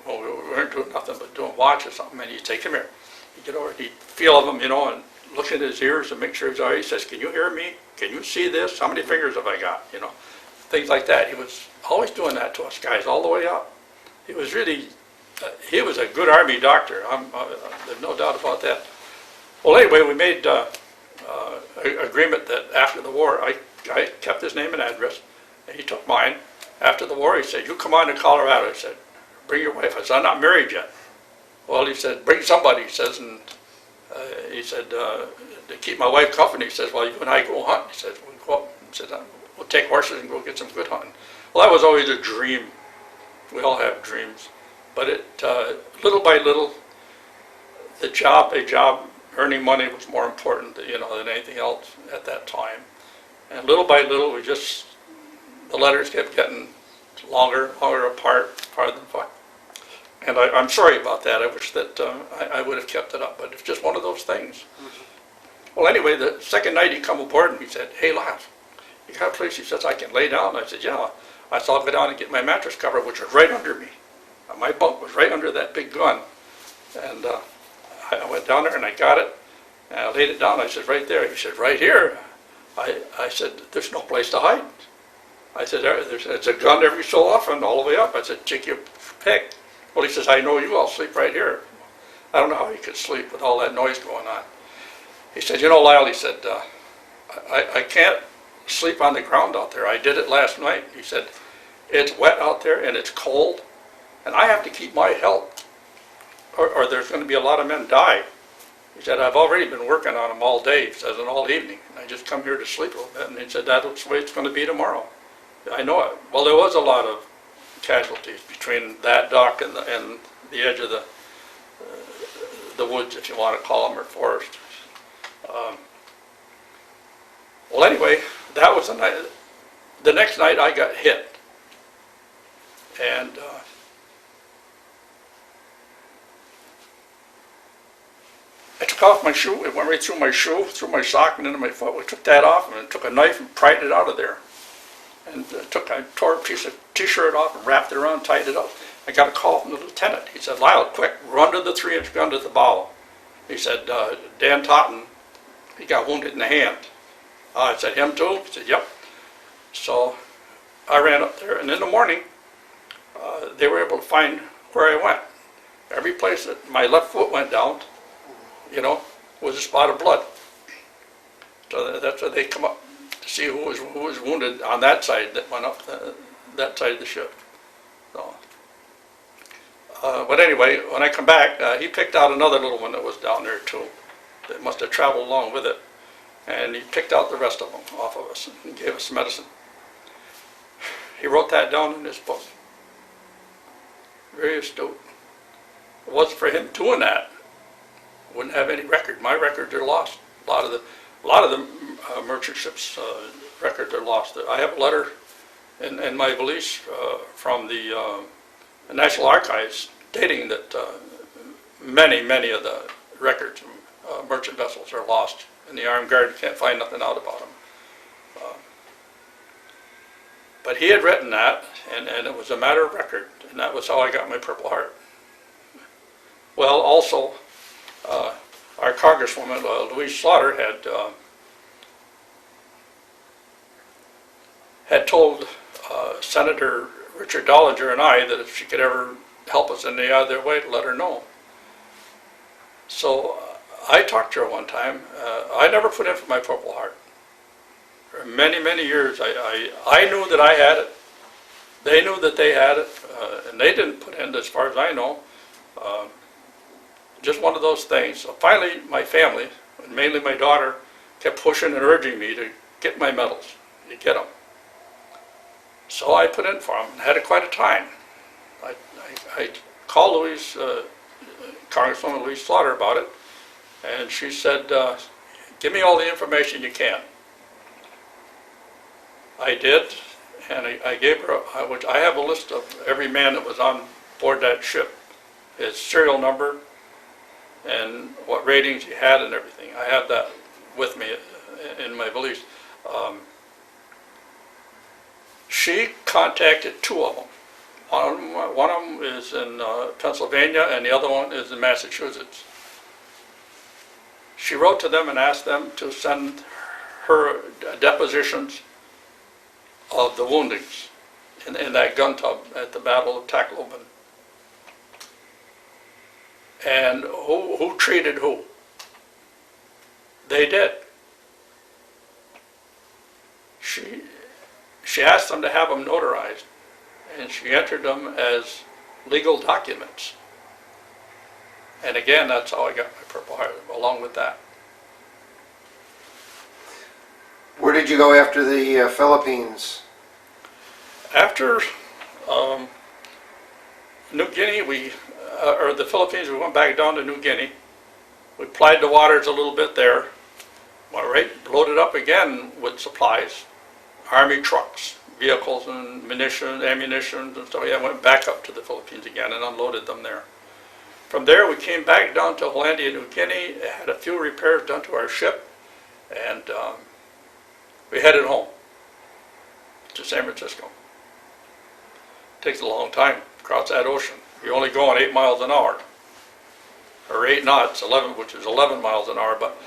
well, we weren't doing nothing but doing watch or something, and he'd say, "Come here." He'd get over, he'd feel of him, and look in his ears and make sure he's all right. He says, "Can you hear me? Can you see this? How many fingers have I got?" Things like that. He was always doing that to us guys all the way up. He was really, he was a good Army doctor. There's no doubt about that. Well, anyway, we made an agreement that after the war, I kept his name and address, and he took mine. After the war, he said, "You come on to Colorado." He said, "Bring your wife." I said, "I'm not married yet." Well, he said, "Bring somebody," he says, and he said, "To keep my wife company." He says, "Well, you and I go hunt." He says, "We'll go up." He said, "We'll take horses and go get some good hunting." Well, that was always a dream. We all have dreams. But little by little, a job, earning money was more important, than anything else at that time. And little by little, the letters kept getting longer apart, farther and farther. And I'm sorry about that. I wish that I would have kept it up, but it's just one of those things. Well, anyway, the second night he come aboard and he said, "Hey, Lyle, you got a place?" He says, "I can lay down." I said, "Yeah." I said, "I'll go down and get my mattress cover," which was right under me. My bunk was right under that big gun. And I went down there and I got it, and I laid it down. I said, "Right there." He said, "Right here." I said, "There's no place to hide." I said, "It's a gun every so often, all the way up." I said, "Take your pick." Well, he says, "I know you, I'll sleep right here." I don't know how he could sleep with all that noise going on. He said, "Lyle," he said, I can't sleep on the ground out there. I did it last night." He said, "It's wet out there and it's cold, and I have to keep my health, or there's going to be a lot of men die." He said, "I've already been working on them all day," he says, "and all evening. And I just come here to sleep a little bit." And he said, "That's the way it's going to be tomorrow." I know it. Well, there was a lot of casualties between that dock and the edge of the woods, if you want to call them, or forest. Well, anyway, that was the night. The next night I got hit. And I took off my shoe. It went right through my shoe, through my sock, and into my foot. We took that off and took a knife and pried it out of there. and I tore a piece of t-shirt off and wrapped it around, tied it up. I got a call from the lieutenant. He said, Lyle, quick, run to the 3-inch gun to the bow. He said, Dan Totten, he got wounded in the hand. I said, him too? He said, yep. So I ran up there, and in the morning, they were able to find where I went. Every place that my left foot went down, you know, was a spot of blood. So that's why they come up to see who was wounded on that side that went up that side of the ship. So, but anyway, when I come back, he picked out another little one that was down there too, that must have traveled along with it, and he picked out the rest of them off of us and gave us medicine. He wrote that down in his book. Very astute. If it wasn't for him doing that, wouldn't have any record. My records are lost. A lot of the merchant ships' records are lost. I have a letter in my valise from the National Archives stating that many of the records of merchant vessels are lost, and the Armed Guard can't find nothing out about them. But he had written that, and it was a matter of record, and that was how I got my Purple Heart. Well, also, our Congresswoman, Louise Slaughter, had told Senator Richard Dollinger and I that if she could ever help us in any other way, to let her know. So I talked to her one time. I never put in for my Purple Heart. For many years, I knew that I had it. They knew that they had it, and they didn't put in, as far as I know. Just one of those things. So finally, my family, and mainly my daughter, kept pushing and urging me to get my medals, to get them. So I put in for them and had quite a time. I called Congresswoman Louise Slaughter about it, and she said, give me all the information you can. I did, and I gave her, I have a list of every man that was on board that ship, his serial number, and what ratings he had and everything. I have that with me in my valise. She contacted 2 of them. One of them is in Pennsylvania, and the other one is in Massachusetts. She wrote to them and asked them to send her depositions of the woundings in that gun tub at the Battle of Tacloban. And who treated who? They did. She asked them to have them notarized, and she entered them as legal documents. And again, that's how I got my Purple Heart, along with that. Where did you go after the Philippines? After New Guinea, or the Philippines, we went back down to New Guinea. We plied the waters a little bit there. Went right, loaded up again with supplies, Army trucks, vehicles and ammunition and stuff. Yeah, went back up to the Philippines again and unloaded them there. From there, we came back down to Hollandia, New Guinea, had a few repairs done to our ship, and we headed home to San Francisco. Takes a long time to cross that ocean. You're only going 8 miles an hour, or 8 knots, 11, which is 11 miles an hour. But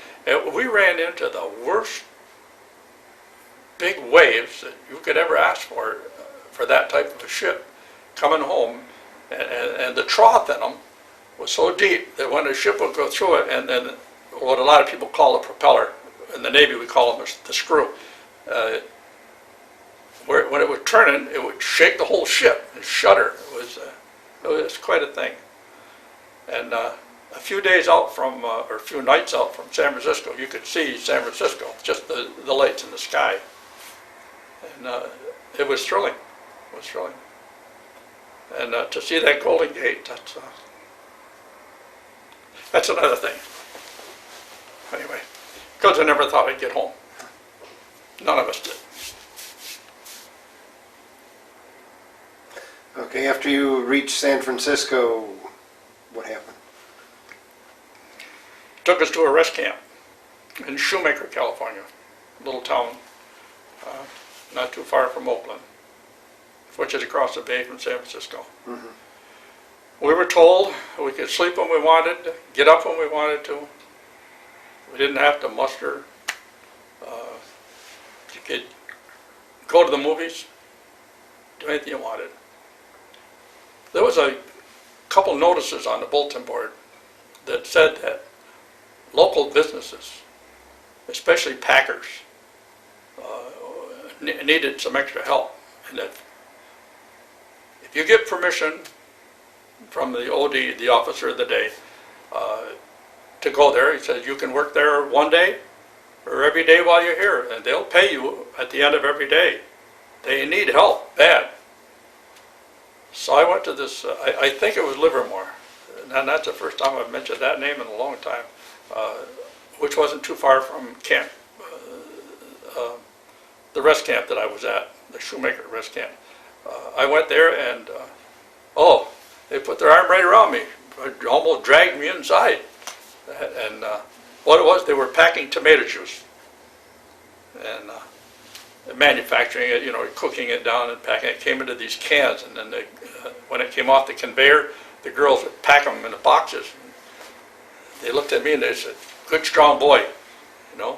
we ran into the worst big waves that you could ever ask for that type of a ship coming home, and the trough in them was so deep that when a ship would go through it, and then what a lot of people call a propeller, in the Navy we call them the screw, when it was turning, it would shake the whole ship and shudder. It was quite a thing. And a few days out from, or a few nights out from San Francisco, you could see San Francisco, just the lights in the sky. And it was thrilling. It was thrilling. And to see that Golden Gate, that's another thing. Anyway, because I never thought I'd get home. None of us did. Okay, after you reached San Francisco, what happened? Took us to a rest camp in Shoemaker, California, a little town. not too far from Oakland, which is across the bay from San Francisco. We were told we could sleep when we wanted, get up when we wanted to. We didn't have to muster. You could go to the movies, do anything you wanted. There was a couple notices on the bulletin board that said that local businesses, especially packers, needed some extra help. And that if you get permission from the OD, the officer of the day, to go there, he says you can work there one day or every day while you're here, and they'll pay you at the end of every day. They need help, bad. So I went to this, I think it was Livermore, and that's the first time I've mentioned that name in a long time, which wasn't too far from camp, the rest camp that I was at, the Shoemaker rest camp. I went there and, they put their arm right around me, almost dragged me inside. And what it was, they were packing tomato juice and manufacturing it, cooking it down and packing it. It came into these cans, and then when it came off the conveyor, the girls would pack them in the boxes. They looked at me and they said, "Good strong boy," I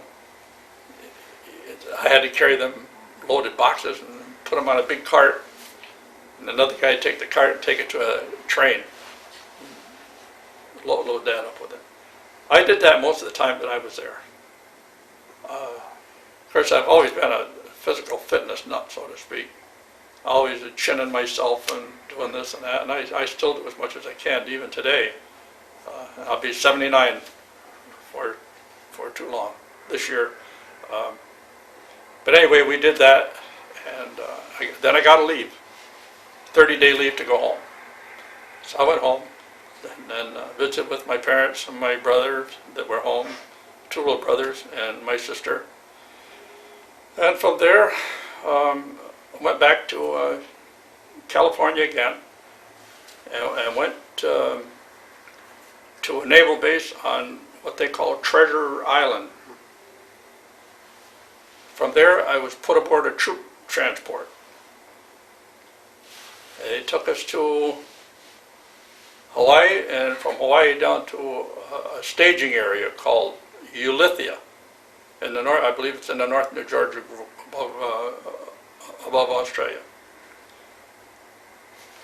had to carry them loaded boxes and put them on a big cart, and another guy would take the cart and take it to a train, load that up with it. I did that most of the time that I was there. Of course, I've always been a physical fitness nut, so to speak. Always chinning myself and doing this and that, and I still do as much as I can, even today. I'll be 79 for too long this year. But anyway, we did that, and then I got a leave, 30-day leave to go home. So I went home and visited with my parents and my brothers that were home, 2 little brothers and my sister. And from there, went back to California again, and went to a naval base on what they call Treasure Island. From there, I was put aboard a troop transport. They took us to Hawaii, and from Hawaii down to a staging area called Ulythia in the north. I believe it's in the North New Georgia group above Australia.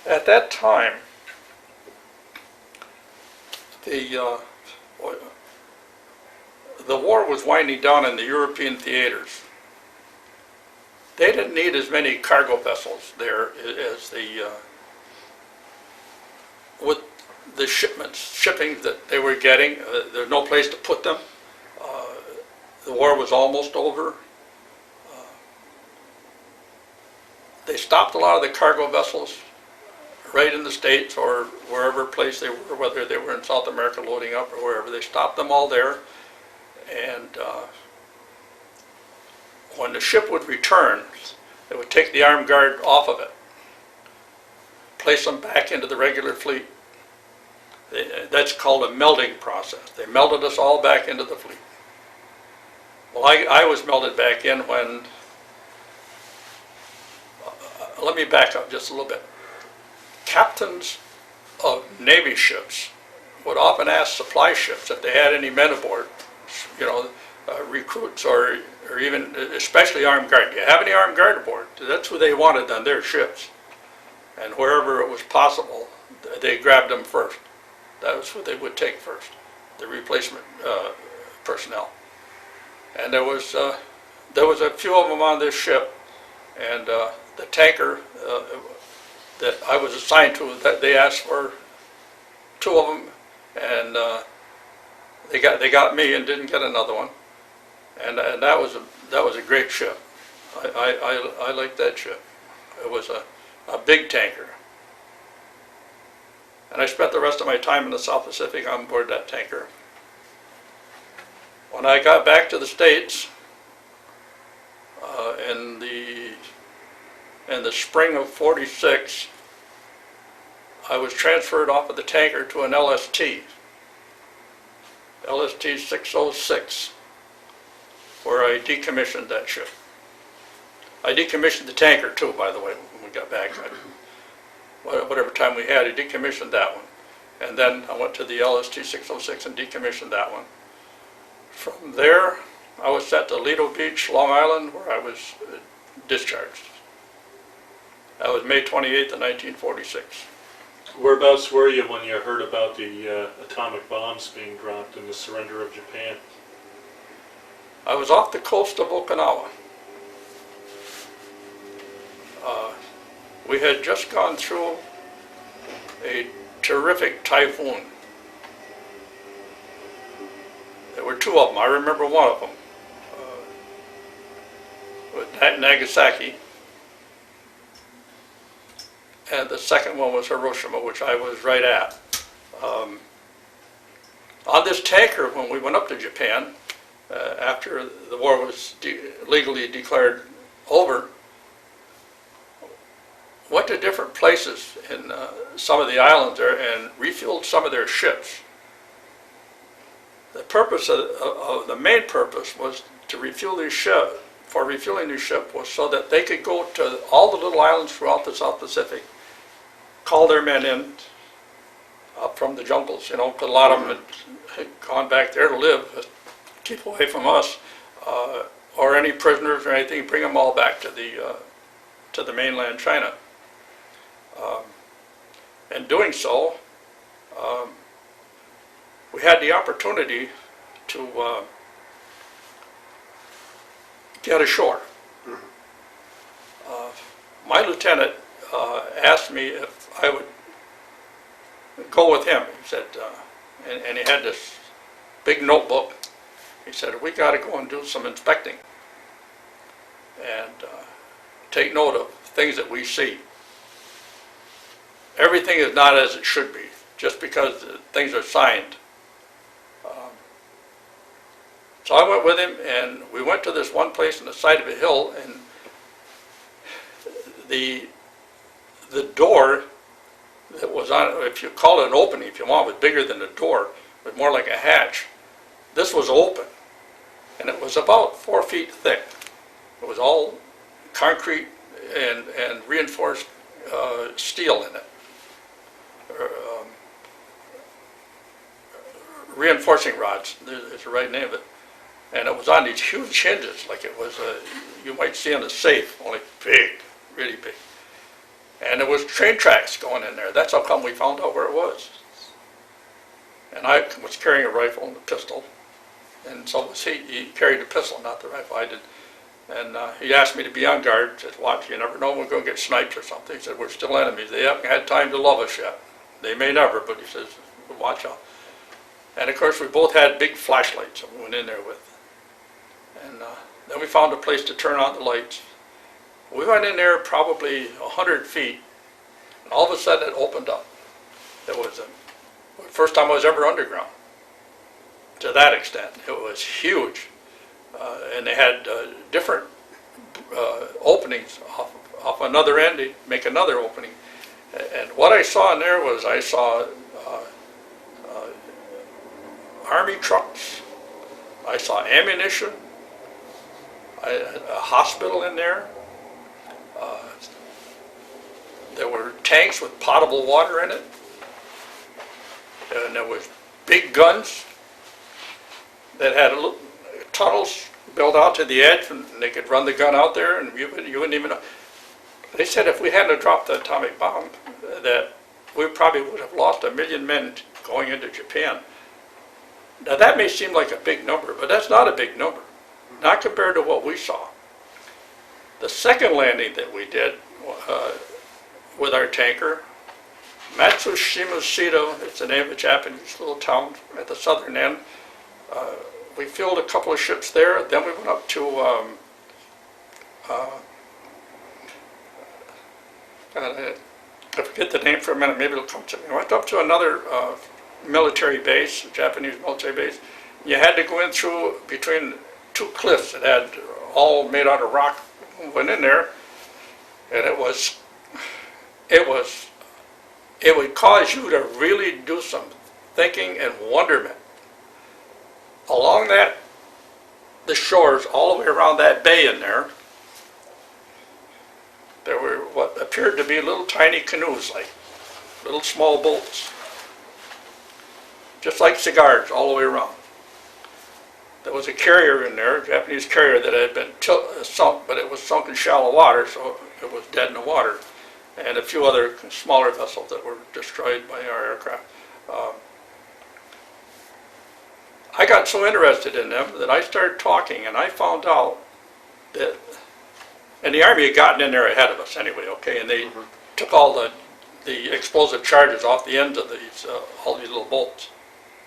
At that time, the war was winding down in the European theaters. They didn't need as many cargo vessels there as with the shipping that they were getting. There's no place to put them. The war was almost over. They stopped a lot of the cargo vessels right in the States or wherever place they were, whether they were in South America loading up or wherever. They stopped them all there, and when the ship would return, they would take the Armed Guard off of it, place them back into the regular fleet. That's called a melding process. They melded us all back into the fleet. Well, I was melded back in when, let me back up just a little bit. Captains of Navy ships would often ask supply ships if they had any men aboard, recruits or even, especially Armed Guard. Do you have any Armed Guard aboard? That's who they wanted on their ships. And wherever it was possible, they grabbed them first. That was who they would take first, the replacement personnel. And there was a few of them on this ship, and the tanker that I was assigned to, that they asked for 2 of them, and they got me and didn't get another one. And that was a great ship. I liked that ship. It was a big tanker. And I spent the rest of my time in the South Pacific on board that tanker. When I got back to the States in the spring of '46, I was transferred off of the tanker to an LST 606, where I decommissioned that ship. I decommissioned the tanker too, by the way, when we got back. Whatever time we had, I decommissioned that one. And then I went to the LST-606 and decommissioned that one. From there, I was sent to Lido Beach, Long Island, where I was discharged. That was May 28th of 1946. Whereabouts were you when you heard about the atomic bombs being dropped and the surrender of Japan? I was off the coast of Okinawa. We had just gone through a terrific typhoon. There were two of them. I remember one of them. With Nagasaki. And the second one was Hiroshima, which I was right at. On this tanker, when we went up to Japan, after the war was legally declared over, went to different places in some of the islands there and refueled some of their ships. The purpose of the main purpose was to refuel these ships. For refueling these ships was so that they could go to all the little islands throughout the South Pacific, call their men in up from the jungles, because a lot of them had gone back there to live, keep away from us, or any prisoners or anything, bring them all back to the mainland China. In doing so, we had the opportunity to get ashore. My lieutenant asked me if I would go with him. He said, and he had this big notebook. He said, we got to go and do some inspecting and take note of things that we see. Everything is not as it should be, just because things are signed. So I went with him, and we went to this one place on the side of a hill, and the door that was on, if you call it an opening, if you want, was bigger than a door, but more like a hatch. This was open, and it was about 4 feet thick. It was all concrete and reinforced steel in it. Reinforcing rods, is the right name of it. And it was on these huge hinges, like it was you might see in a safe, only big, really big. And there was train tracks going in there. That's how come we found out where it was. And I was carrying a rifle and a pistol, and so was he. He carried the pistol, not the rifle. I did. And he asked me to be on guard. Said, watch, you never know when we're going to get sniped or something. He said, we're still enemies. They haven't had time to love us yet. They may never, but he says, watch out. And of course, we both had big flashlights that we went in there with. And then we found a place to turn on the lights. We went in there probably 100 feet, and all of a sudden it opened up. It was the first time I was ever underground, to that extent. It was huge. And they had different openings off another end to make another opening. And what I saw in there was I saw army trucks, I saw ammunition, a hospital in there. There were tanks with potable water in it, and there was big guns that had tunnels built out to the edge, and they could run the gun out there, and you wouldn't even know. They said if we hadn't dropped the atomic bomb, that we probably would have lost 1 million men going into Japan. Now that may seem like a big number, but that's not a big number, not compared to what we saw. The second landing that we did with our tanker, Matsushima-Shido, it's the name of a Japanese little town at the southern end. We filled a couple of ships there. Then we went up to I forget the name for a minute, maybe it'll come to me. I went up to another military base, Japanese military base. You had to go in through between two cliffs that had all made out of rock. Went in there, and it would cause you to really do some thinking and wonderment. Along the shores, all the way around that bay in there, appeared to be little tiny canoes, like little small boats, just like cigars all the way around. There was a carrier in there, a Japanese carrier that had been sunk, but it was sunk in shallow water, so it was dead in the water, and a few other smaller vessels that were destroyed by our aircraft. I got so interested in them that I started talking, and I found out that, and the Army had gotten in there ahead of us anyway, okay, and they took all the explosive charges off the ends of these, all these little bolts.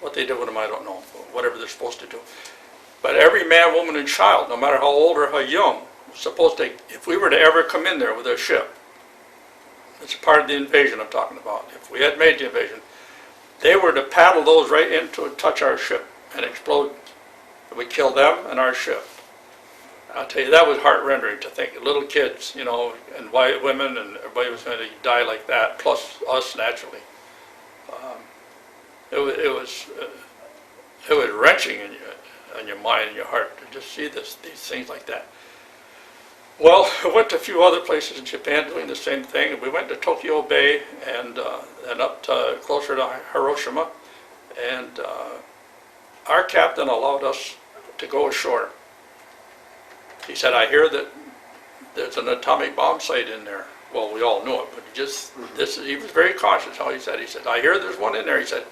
What they did with them, I don't know, whatever they're supposed to do. But every man, woman, and child, no matter how old or how young, was supposed to, if we were to ever come in there with a ship, it's a part of the invasion I'm talking about, if we had made the invasion, they were to paddle those right into and touch our ship and explode. It would kill them and our ship. I'll tell you, that was heart-rending to think, little kids, you know, and white women, and everybody was going to die like that, plus us naturally. It was wrenching in your mind and your heart to just see these things like that. Well, I went to a few other places in Japan doing the same thing. We went to Tokyo Bay and up to closer to Hiroshima, and our captain allowed us to go ashore. He said, I hear that there's an atomic bomb site in there. Well, we all knew it, but he was very cautious how he said. He said, I hear there's one in there. He said,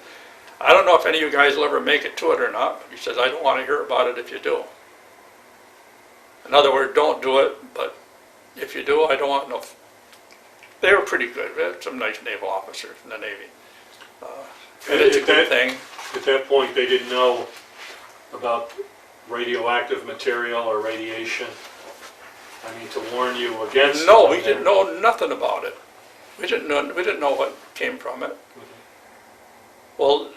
I don't know if any of you guys will ever make it to it or not. But he says, I don't want to hear about it if you do. In other words, don't do it, but if you do, I don't want no. They were pretty good. We had some nice naval officers in the Navy. And it's a good thing. At that point, they didn't know about radioactive material or radiation. I mean, to warn you against. No, we didn't know nothing about it. We didn't know what came from it. Well,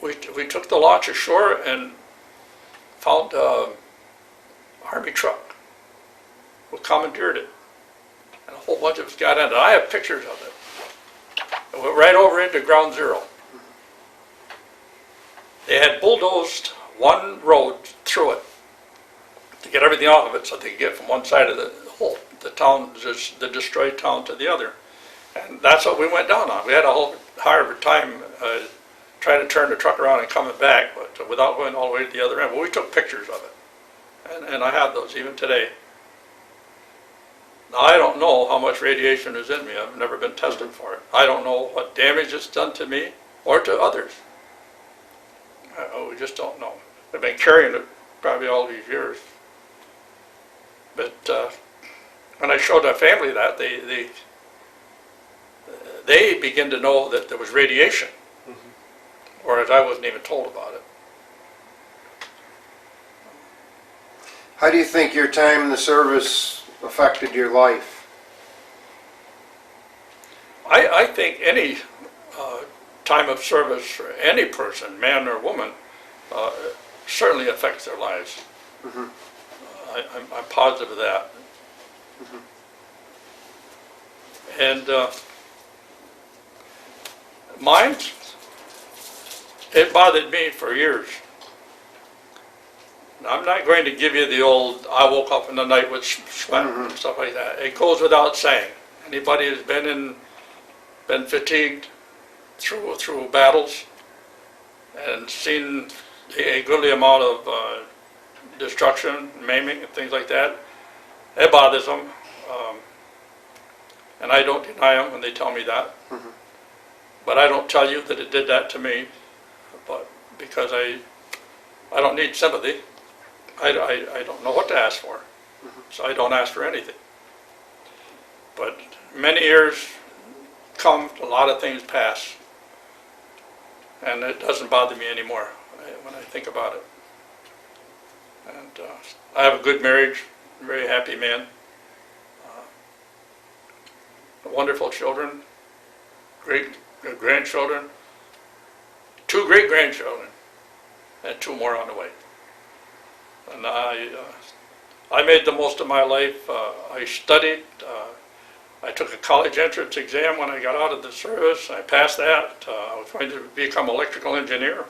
we took the launch ashore and found an Army truck. We commandeered it, and a whole bunch of us got in it. I have pictures of it. It went right over into Ground Zero. They had bulldozed one road through it to get everything off of it, so they could get from one side of the town, the destroyed town, to the other. And that's what we went down on. We had a whole hard of a time trying to turn the truck around and coming back, but without going all the way to the other end. But we took pictures of it, and I have those even today. Now, I don't know how much radiation is in me. I've never been tested for it. I don't know what damage it's done to me or to others. We just don't know. I've been carrying it probably all these years. But when I showed my family that, they begin to know that there was radiation, whereas I wasn't even told about it. How do you think your time in the service affected your life? I think any time of service for any person, man or woman, certainly affects their lives. I'm positive of that. And mine, it bothered me for years. I'm not going to give you the old, I woke up in the night with sweat and stuff like that. It goes without saying. Anybody who's been fatigued through battles and seen a goodly amount of destruction, maiming, and things like that, it bothers them. And I don't deny them when they tell me that. But I don't tell you that it did that to me, but because I don't need sympathy. I don't know what to ask for, so I don't ask for anything. But many years come, a lot of things pass, and it doesn't bother me anymore when I think about it. And I have a good marriage, very happy man, wonderful children, great grandchildren, 2 great-grandchildren, and 2 more on the way. And I made the most of my life. I studied. I took a college entrance exam when I got out of the service. I passed that. I was going to become an electrical engineer.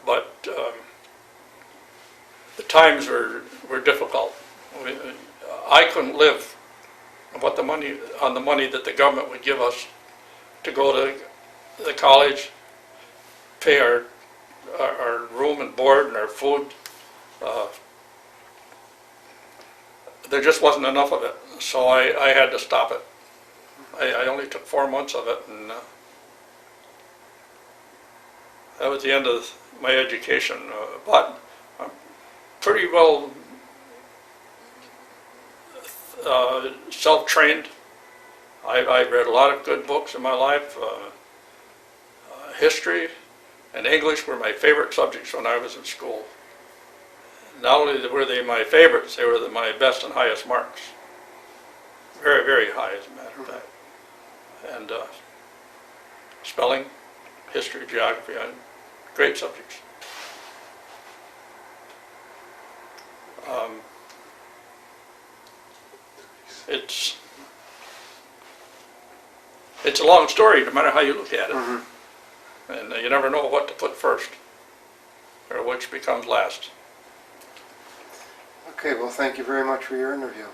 But the times were difficult. I couldn't live what the money, on the money that the government would give us to go to the college, pay our room and board and our food. There just wasn't enough of it, so I had to stop it. I only took 4 months of it, and that was the end of my education. But I'm pretty well self-trained. I've read a lot of good books in my life. History and English were my favorite subjects when I was in school. Not only were they my favorites, they were my best and highest marks. Very, very high, as a matter of fact. And spelling, history, geography, great subjects. It's a long story, no matter how you look at it. Mm-hmm. And you never know what to put first, or which becomes last. Okay, well, thank you very much for your interview.